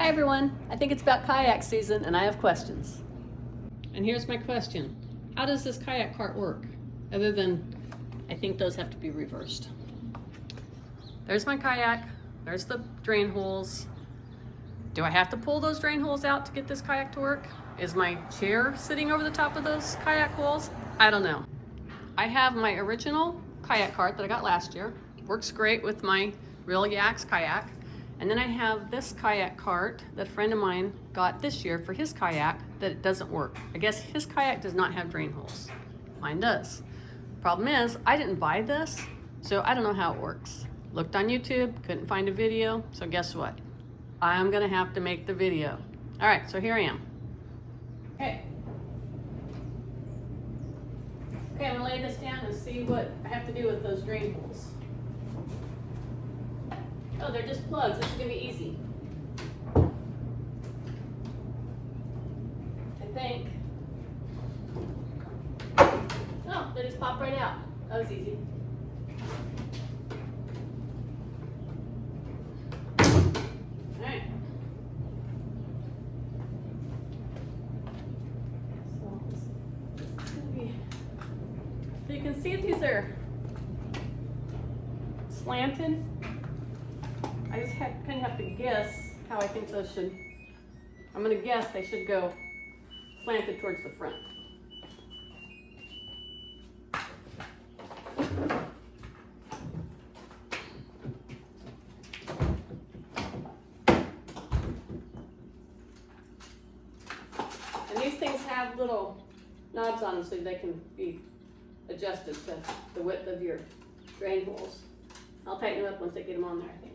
Hi everyone, I think it's about kayak season and I have questions. And here's my question. How does this kayak cart work? Other than, I think those have to be reversed. There's my kayak, there's the drain holes. Do I have to pull those drain holes out to get this kayak to work? Is my chair sitting over the top of those kayak holes? I don't know. I have my original kayak cart that I got last year. Works great with my Reel Yak kayak. And then I have this kayak cart that a friend of mine got this year for his kayak that it doesn't work. I guess his kayak does not have drain holes. Mine does. Problem is, I didn't buy this, so I don't know how it works. Looked on YouTube, couldn't find a video, so guess what? I'm gonna have to make the video. All right, so here I am. Okay. Okay, I'm gonna lay this down and see what I have to do with those drain holes. Oh, they're just plugs. This is gonna be easy. I think. Oh, they just pop right out. That was easy. All right. So you can see if these are slanted. I just kind of have to guess how I think those should, I'm going to guess they should go slanted towards the front. And these things have little knobs on them so they can be adjusted to the width of your drain holes. I'll tighten them up once I get them on there, I think.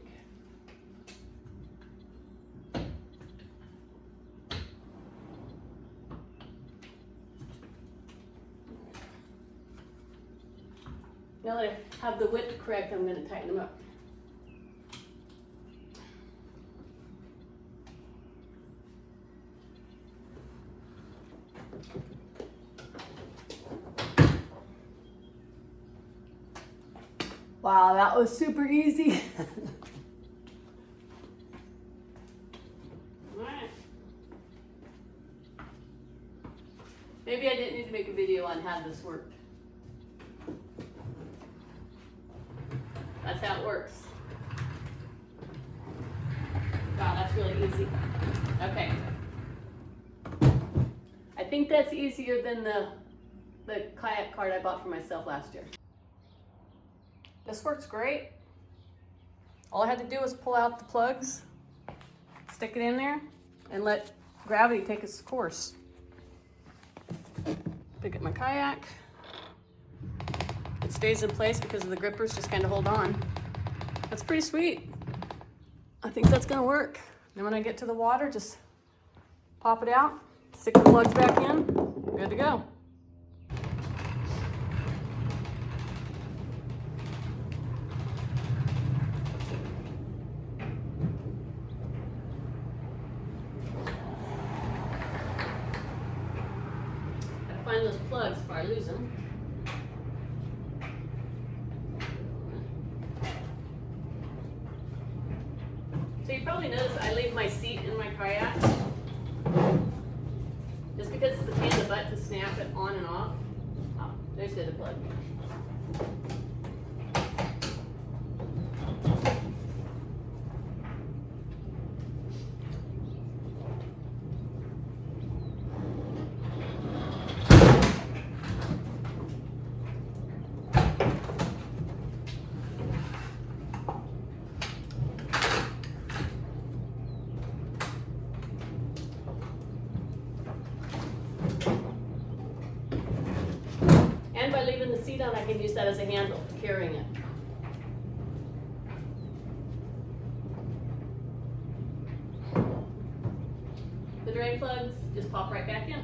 Now that I have the width correct, I'm going to tighten them up. Wow, that was super easy. All right. Maybe I didn't need to make a video on how this worked. That's how it works. Wow, that's really easy. Okay. I think that's easier than the kayak cart I bought for myself last year. This works great. All I had to do was pull out the plugs, stick it in there, and let gravity take its course. Pick up my kayak. It stays in place because of the grippers, just kind of hold on. That's pretty sweet. I think that's gonna work. Then when I get to the water, just pop it out, stick the plugs back in, good to go. Gotta find those plugs before I lose them. So you probably notice I leave my seat in my kayak just because it's the pain in the butt to snap it on and off. Oh, there's the other plug. And by leaving the seat on, I can use that as a handle for carrying it. The drain plugs just pop right back in.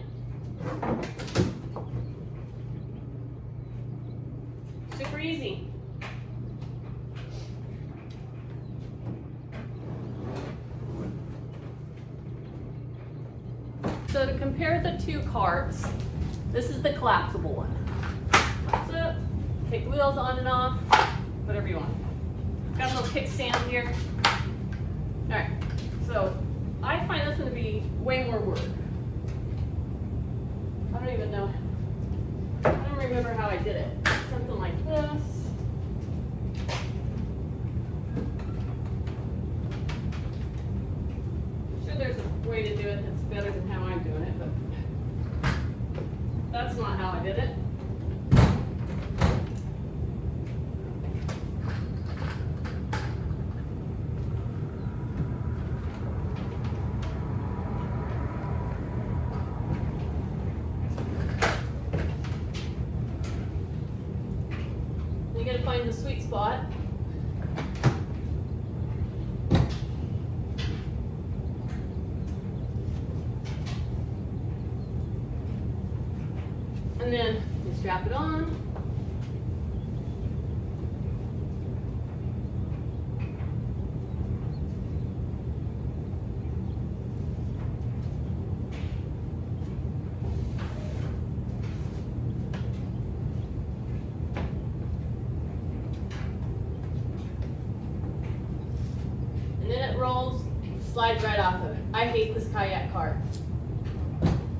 Super easy. So to compare the two carts, this is the collapsible one. Flips up, take the wheels on and off, whatever you want. Got a little kickstand here. All right, so I way more work. I don't even know. I don't remember how I did it. Something like this. I'm sure there's a way to do it that's better than how I'm doing it, but that's not how I did it. You gotta find the sweet spot. And then you strap it on. And then it rolls, slides right off of it. I hate this kayak cart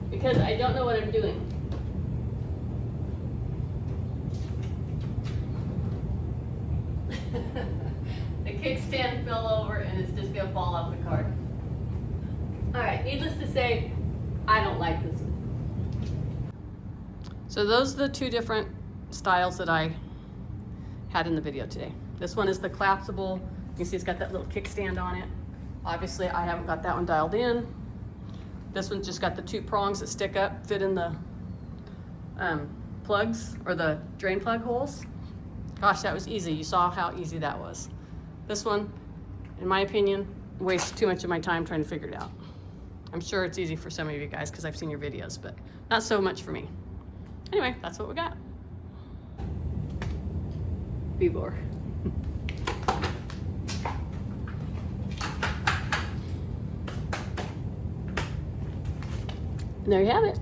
because I don't know what I'm doing. The kickstand fell over and it's just gonna fall off the cart. All right, needless to say, I don't like this one. So those are the two different styles that I had in the video today. This one is the collapsible. You can see it's got that little kickstand on it. Obviously, I haven't got that one dialed in. This one's just got the two prongs that stick up, fit in the plugs or the drain plug holes. Gosh, that was easy. You saw how easy that was. This one, in my opinion, wastes too much of my time trying to figure it out. I'm sure it's easy for some of you guys because I've seen your videos, but not so much for me. Anyway, that's what we got. Vevor. And there you have it.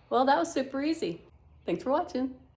Well, that was super easy. Thanks for watching.